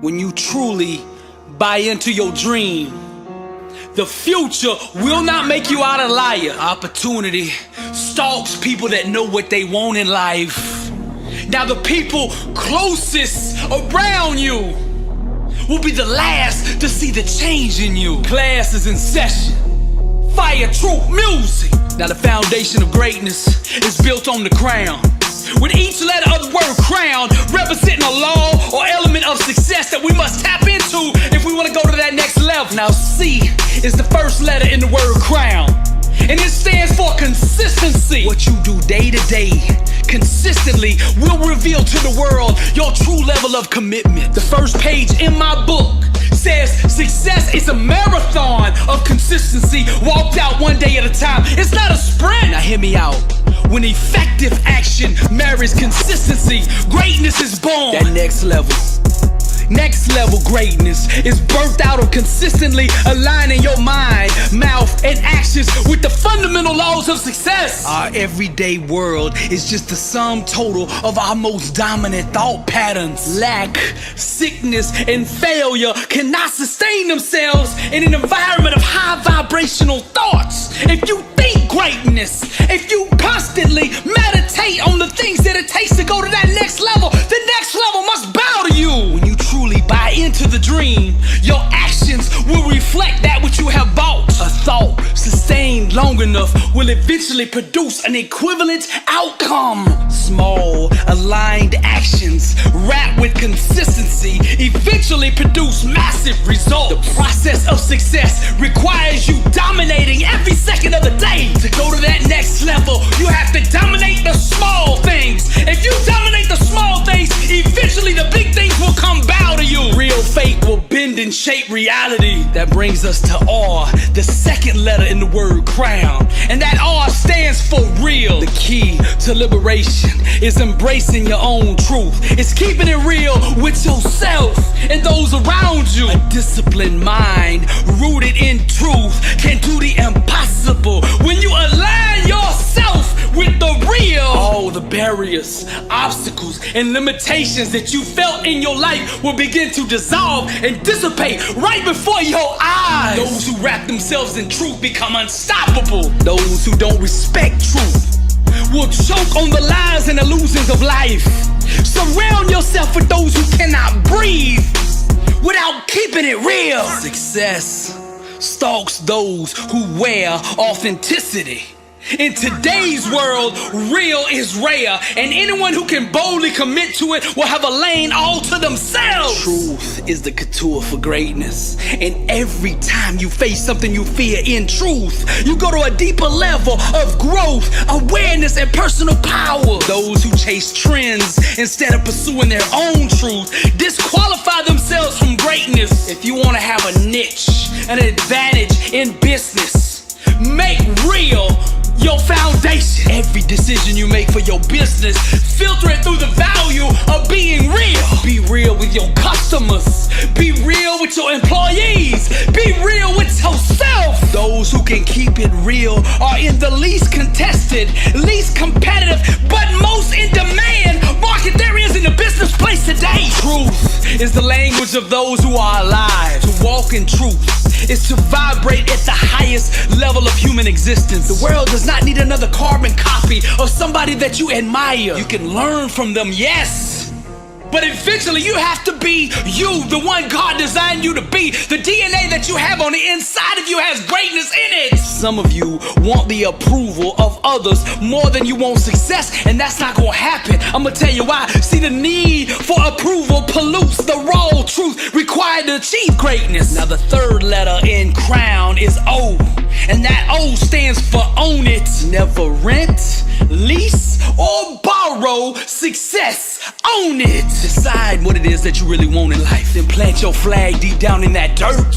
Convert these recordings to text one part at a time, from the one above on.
when you truly buy into your dream. The future will not make you out a liar. Opportunity stalks people that know what they want in life. Now the people closest around you will be the last to see the change in you. Class is in session. Fire truth music. Now the foundation of greatness is built on the crown, with each letter of the word crown representing a law or element of success that we must tap into if we want to go to that next level. Now C is the first letter in the word crown, and it stands for consistency. What you do day to day consistently will reveal to the world your true level of commitment. The first page in my book says success is a marathon of consistency, walked out one day at a time. It's not a sprint. Now hear me out. When effective action marries consistency, greatness is born. That next level greatness is birthed out of consistently aligning your mind, mouth, and actions with the fundamental laws of success. Our everyday world is just the sum total of our most dominant thought patterns. Lack, sickness, and failure cannot sustain themselves in an environment of high vibrational thoughts. If you think greatness, if you constantly meditate on the things that it takes to go to that next level, the next level must bow to you. When you truly buy into the dream, your actions will reflect that which you have bought. A thought sustained long enough will eventually produce an equivalent outcome. Small, aligned actions wrapped with consistency eventually produce massive results. The process of success requires you dominating every second of the day. To go to that next level, you have to dominate the small things. If you dominate the small things, eventually the big things will come bow to you. Real faith will bend and shape reality. That brings us to R, the second letter in the word crown, and that R stands for real. The key to liberation is embracing your own truth. It's keeping it real with yourself and those around you. A disciplined mind rooted in truth can do the impossible. When you align yourself with the real, all the barriers, obstacles, and limitations that you felt in your life will begin to dissolve and dissipate right before your eyes. Those who wrap themselves in truth become unstoppable. Those who don't respect truth will choke on the lies and illusions of life. Surround yourself with those who cannot breathe without keeping it real. Success stalks those who wear authenticity. In today's world, real is rare, and anyone who can boldly commit to it will have a lane all to themselves. Truth is the couture for greatness, and every time you face something you fear in truth, you go to a deeper level of growth, awareness, and personal power. Those who chase trends instead of pursuing their own truth disqualify themselves from greatness. If you want to have a niche, an advantage in business, make real your foundation. Every decision you make for your business, filter it through the value of being real. Be real with your customers. Be real with your employees. Be real with yourself. Those who can keep it real are in the least contested, least competitive, but most in demand market there is in the business place today. Truth is the language of those who are alive. To walk in truth is to vibrate at the highest level of human existence. The world does not need another carbon copy of somebody that you admire. You can learn from them, yes, but eventually you have to be you, the one God designed you to be. The DNA that you have on the inside of you has greatness in it. Some of you want the approval of others more than you want success, and that's not gonna happen. I'm gonna tell you why. See, the need for approval pollutes the raw truth required to achieve greatness. Now the third letter in crown is O, and that O stands for own it. Never rent, lease, or borrow success. Own it. Decide what it is that you really want in life, then plant your flag deep down in that dirt.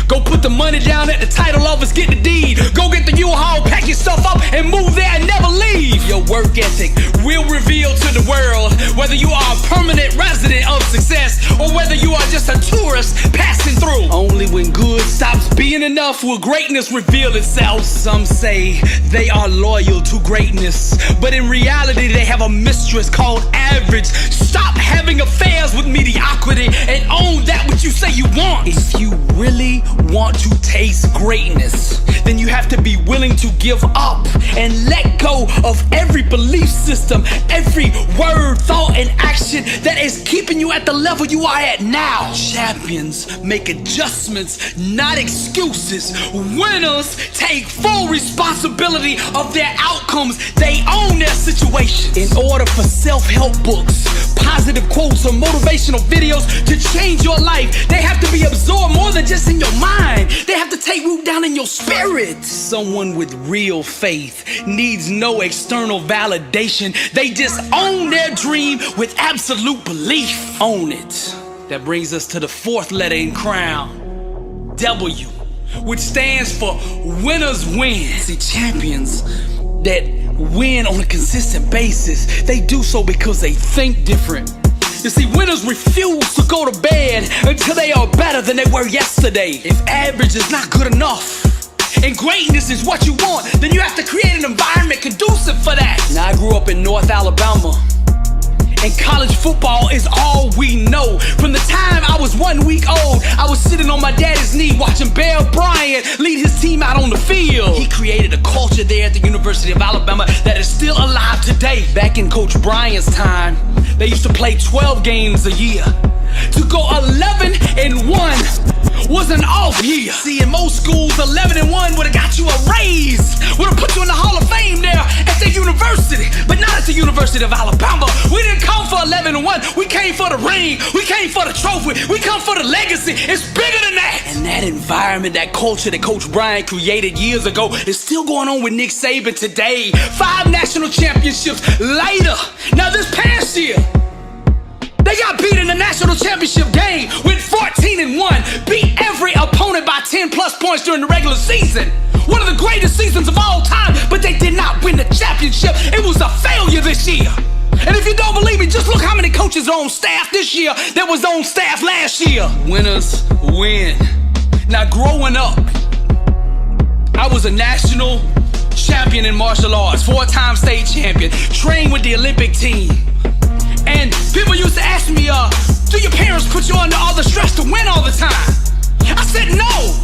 Go put the money down at the title office, get the deed. Go get the U-Haul, pack your stuff up, and move there and never leave. Your work ethic will reveal to the world Whether you are a permanent resident of success or whether you are just a tourist passing through. Only when good stops being enough will greatness reveal itself. Some say they are loyal to greatness, but in reality they have a mistress called average. Stop having affairs with mediocrity and own that which you say you want. If you really want to taste greatness, then you have to be willing to give up and let go of every belief system, every word, thought, and action that is keeping you at the level you are at now. Champions make adjustments, not excuses. Winners take full responsibility of their outcomes. They own their situations. In order for self-help books, positive quotes, or motivational videos to change your life, they have to be absorbed more than just in your mind. They have to take root down in your spirit. Someone with real faith needs no external validation. They just own their dream with absolute belief. Own it. That brings us to the fourth letter in crown, W, which stands for winners win. See, champions that win on a consistent basis, they do so because they think different. You see, winners refuse to go to bed until they are better than they were yesterday. If average is not good enough and greatness is what you want, then you have to create an environment conducive for that. Now, I grew up in North Alabama, and college football is all we know. From the time I was 1 week old, I was sitting on my daddy's knee watching Bear Bryant lead his team out on the field. He created a culture there at the University of Alabama that is still alive today. Back in Coach Bryant's time, they used to play 12 games a year. To go 11-1 was an off year. See, in most schools, 11-1 would have got you a raise, would have put you in the Hall of Fame there at the university, but not at the University of Alabama. We didn't come for 11-1. We came for the ring. We came for the trophy. We come for the legacy. It's bigger than that. And that environment, that culture that Coach Bryant created years ago is still going on with Nick Saban today. 5 national championships later. Now, this past year, they got beat in the national championship game with 14-1, beat every opponent by 10+ points during the regular season. One of the greatest seasons of all time, but they did not win the championship. It was a failure this year. And if you don't believe me, just look how many coaches are on staff this year that was on staff last year. Winners win. Now, growing up, I was a national champion in martial arts, 4-time state champion, trained with the Olympic team. And people used to ask me, do your parents put you under all the stress to win all the time? I said, no.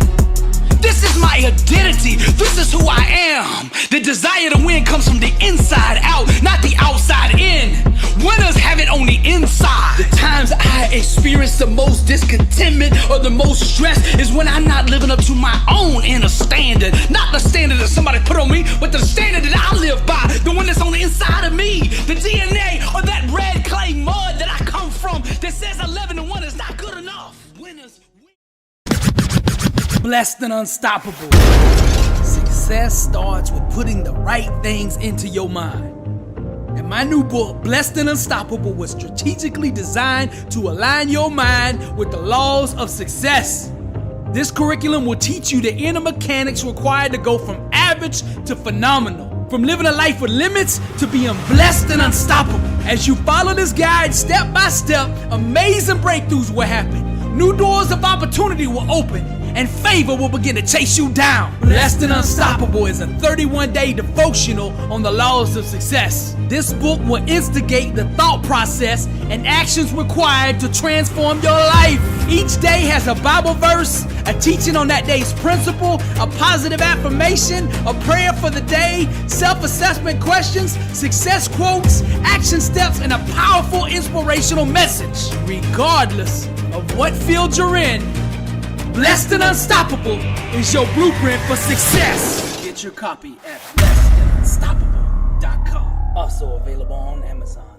This is my identity. This is who I am. The desire to win comes from the inside out, not the outside in. Winners have it on the inside. The times I experience the most discontentment or the most stress is when I'm not living up to my own inner standard. Not the standard that somebody put on me, but the standard that I live by. The one that's on the inside of me. The DNA or that red clay mud that I come from that says 11-1 is not good enough. Winners blessed and unstoppable. Success starts with putting the right things into your mind. And my new book, Blessed and Unstoppable, was strategically designed to align your mind with the laws of success. This curriculum will teach you the inner mechanics required to go from average to phenomenal, from living a life with limits to being blessed and unstoppable. As you follow this guide step by step, amazing breakthroughs will happen. New doors of opportunity will open, and favor will begin to chase you down. Blessed and Unstoppable is a 31-day devotional on the laws of success. This book will instigate the thought process and actions required to transform your life. Each day has a Bible verse, a teaching on that day's principle, a positive affirmation, a prayer for the day, self-assessment questions, success quotes, action steps, and a powerful inspirational message. Regardless of what field you're in, Blessed and Unstoppable is your blueprint for success. Get your copy at blessedandunstoppable.com. Also available on Amazon.